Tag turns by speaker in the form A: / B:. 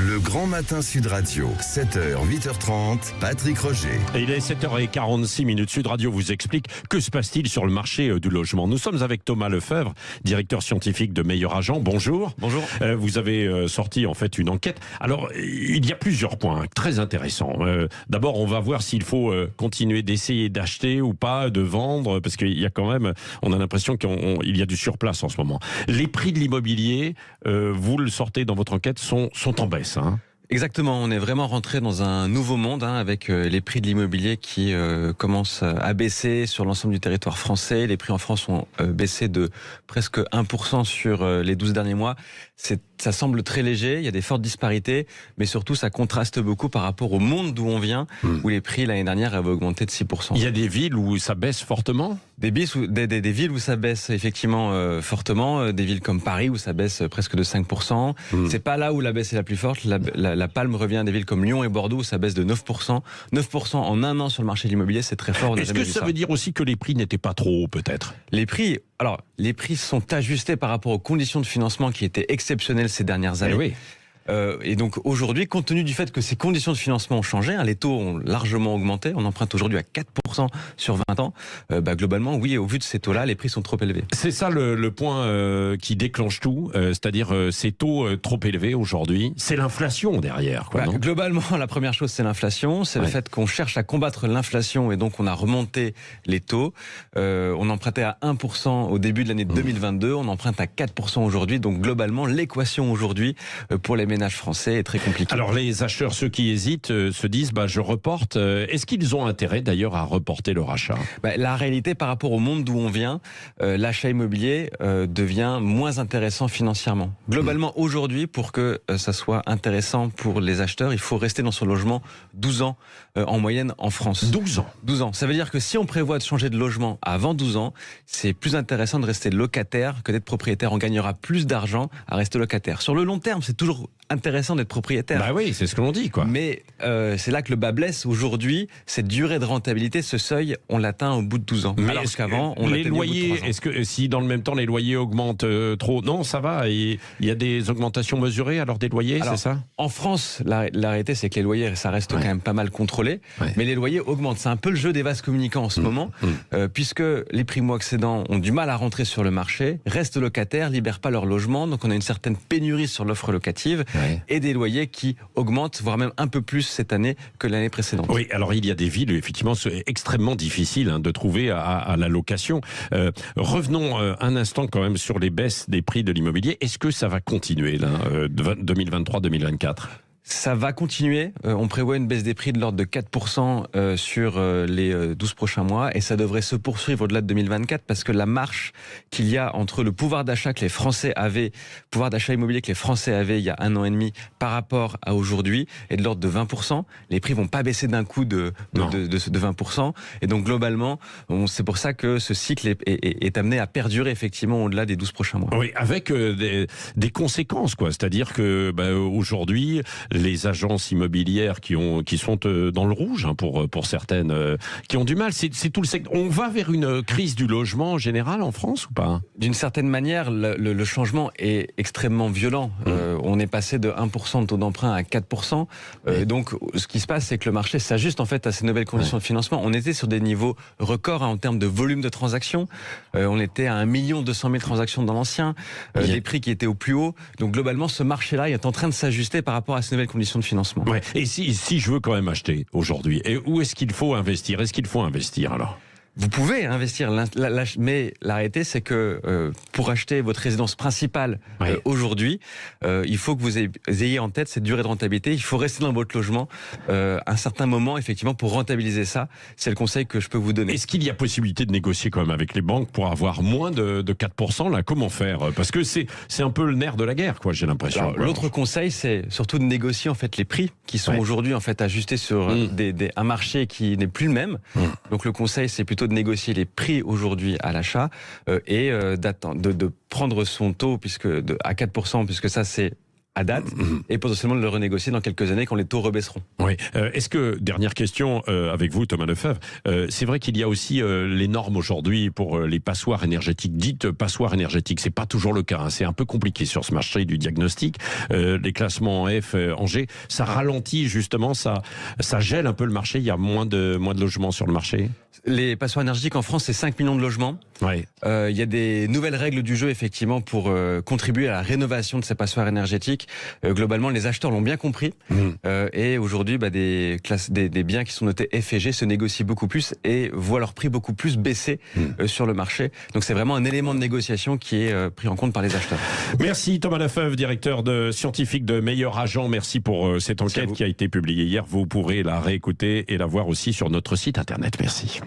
A: Le Grand Matin Sud Radio, 7h, 8h30, Patrick Roger.
B: Et il est 7h46 Sud Radio vous explique que se passe-t-il sur le marché du logement. Nous sommes avec Thomas Lefebvre, directeur scientifique de Meilleur Agent. Bonjour.
C: Bonjour.
B: Vous avez sorti en fait une enquête. Alors, il y a plusieurs points très intéressants. D'abord, on va voir s'il faut continuer d'essayer d'acheter ou pas, de vendre, parce qu'il y a quand même, on a l'impression qu'il y a du surplace en ce moment. Les prix de l'immobilier, vous le sortez dans votre enquête, sont en baisse.
C: Exactement, on est vraiment rentré dans un nouveau monde avec les prix de l'immobilier qui commencent à baisser sur l'ensemble du territoire français. Les prix en France ont baissé de presque 1% sur les 12 derniers mois. Ça semble très léger, il y a des fortes disparités, mais surtout ça contraste beaucoup par rapport au monde d'où on vient, où les prix l'année dernière avaient augmenté de 6%.
B: Il y a des villes où ça baisse fortement ?
C: Des villes où ça baisse effectivement fortement, des villes comme Paris où ça baisse presque de 5%. C'est pas là où la baisse est la plus forte. La palme revient à des villes comme Lyon et Bordeaux où ça baisse de 9%. 9% en un an sur le marché de l'immobilier, c'est très fort.
B: Est-ce que ça veut dire aussi que les prix n'étaient pas trop hauts peut-être ?
C: Les prix sont ajustés par rapport aux conditions de financement qui étaient exceptionnelles ces dernières années.
B: Oui.
C: Et donc aujourd'hui, compte tenu du fait que ces conditions de financement ont changé, les taux ont largement augmenté, on emprunte aujourd'hui à 4% sur 20 ans, globalement, oui, au vu de ces taux-là, les prix sont trop élevés.
B: C'est ça le point qui déclenche tout, c'est-à-dire ces taux trop élevés aujourd'hui, c'est l'inflation derrière, quoi, non ?
C: Globalement, la première chose, c'est l'inflation, c'est le fait qu'on cherche à combattre l'inflation et donc on a remonté les taux. On empruntait à 1% au début de l'année 2022, on emprunte à 4% aujourd'hui, donc globalement, l'équation aujourd'hui pour les ménages français est très compliquée.
B: Alors les acheteurs, ceux qui hésitent, se disent je reporte. Est-ce qu'ils ont intérêt d'ailleurs à reporter leur achat ?
C: La réalité par rapport au monde d'où on vient, l'achat immobilier devient moins intéressant financièrement. Globalement aujourd'hui, pour que ça soit intéressant pour les acheteurs, il faut rester dans son logement 12 ans en moyenne en France.
B: 12 ans.
C: 12 ans. Ça veut dire que si on prévoit de changer de logement avant 12 ans, c'est plus intéressant de rester locataire que d'être propriétaire. On gagnera plus d'argent à rester locataire. Sur le long terme, c'est toujours intéressant d'être propriétaire.
B: Bah oui, c'est ce que l'on dit, quoi.
C: Mais c'est là que le bas blesse. Aujourd'hui, cette durée de rentabilité, ce seuil, on l'atteint au bout de 12 ans.
B: Mais
C: alors qu'avant, on
B: les
C: l'atteignait au bout de 3
B: loyers,
C: ans.
B: est-ce que si dans le même temps les loyers augmentent trop ? Non, ça va. Il y a des augmentations mesurées alors des loyers, c'est ça ?
C: En France, la réalité, c'est que les loyers, ça reste quand même pas mal contrôlé.
B: Ouais.
C: Mais les loyers augmentent. C'est un peu le jeu des vases communicants en ce moment, puisque les primo-accédants ont du mal à rentrer sur le marché, restent locataires, libèrent pas leur logement. Donc on a une certaine pénurie sur l'offre locative et des loyers qui augmentent, voire même un peu plus cette année que l'année précédente.
B: Oui, alors il y a des villes, effectivement, c'est extrêmement difficile de trouver à la location. Revenons un instant quand même sur les baisses des prix de l'immobilier. Est-ce que ça va continuer là, 2023-2024 ?
C: Ça va continuer. On prévoit une baisse des prix de l'ordre de 4% sur les 12 prochains mois et ça devrait se poursuivre au-delà de 2024 parce que la marche qu'il y a entre le pouvoir d'achat que les Français avaient, pouvoir d'achat immobilier que les Français avaient il y a 1 an et demi par rapport à aujourd'hui est de l'ordre de 20%. Les prix vont pas baisser d'un coup de 20%. Et donc globalement, c'est pour ça que ce cycle est amené à perdurer effectivement au-delà des 12 prochains mois.
B: Oui, avec des conséquences, quoi. C'est-à-dire que aujourd'hui, les agences immobilières qui sont dans le rouge pour certaines, qui ont du mal. C'est tout le secteur. On va vers une crise du logement en général en France ou pas ?
C: D'une certaine manière, le changement est extrêmement violent. On est passé de 1% de taux d'emprunt à 4%. Donc, ce qui se passe, c'est que le marché s'ajuste en fait à ces nouvelles conditions de financement. On était sur des niveaux records en termes de volume de transactions. On était à 1 200 000 transactions dans l'ancien. Des prix qui étaient au plus haut. Donc, globalement, ce marché-là est en train de s'ajuster par rapport à ces nouvelles conditions de financement.
B: Ouais. Et si je veux quand même acheter aujourd'hui, où est-ce qu'il faut investir ? Est-ce qu'il faut investir alors ?
C: Vous pouvez investir, mais la réalité c'est que pour acheter votre résidence principale aujourd'hui, il faut que vous ayez en tête cette durée de rentabilité. Il faut rester dans votre logement un certain moment effectivement pour rentabiliser ça. C'est le conseil que je peux vous donner.
B: Est-ce qu'il y a possibilité de négocier quand même avec les banques pour avoir moins de 4% là ? Comment faire ? Parce que c'est un peu le nerf de la guerre, quoi. J'ai l'impression.
C: L'autre conseil, c'est surtout de négocier en fait les prix qui sont aujourd'hui en fait ajustés sur un marché qui n'est plus le même. Donc le conseil, c'est plutôt de négocier les prix aujourd'hui à l'achat et de prendre son taux à 4%, puisque ça c'est à date et potentiellement de le renégocier dans quelques années quand les taux rebaisseront.
B: Oui. Est-ce que, dernière question avec vous, Thomas Lefebvre, c'est vrai qu'il y a aussi les normes aujourd'hui pour les passoires énergétiques, dites passoires énergétiques. C'est pas toujours le cas, hein. C'est un peu compliqué sur ce marché du diagnostic. Les classements en F, en G, ça ralentit justement, ça gèle un peu le marché. Il y a moins de logements sur le marché.
C: Les passoires énergétiques en France, c'est 5 millions de logements.
B: Ouais.
C: Il y a des nouvelles règles du jeu, effectivement, pour contribuer à la rénovation de ces passoires énergétiques. Globalement, les acheteurs l'ont bien compris. Et aujourd'hui, des biens qui sont notés F et G se négocient beaucoup plus et voient leur prix beaucoup plus baisser sur le marché. Donc c'est vraiment un élément de négociation qui est pris en compte par les acheteurs.
B: Merci Thomas Lefebvre, directeur scientifique de Meilleur Agent. Merci pour cette enquête qui a été publiée hier. Vous pourrez la réécouter et la voir aussi sur notre site internet. Merci.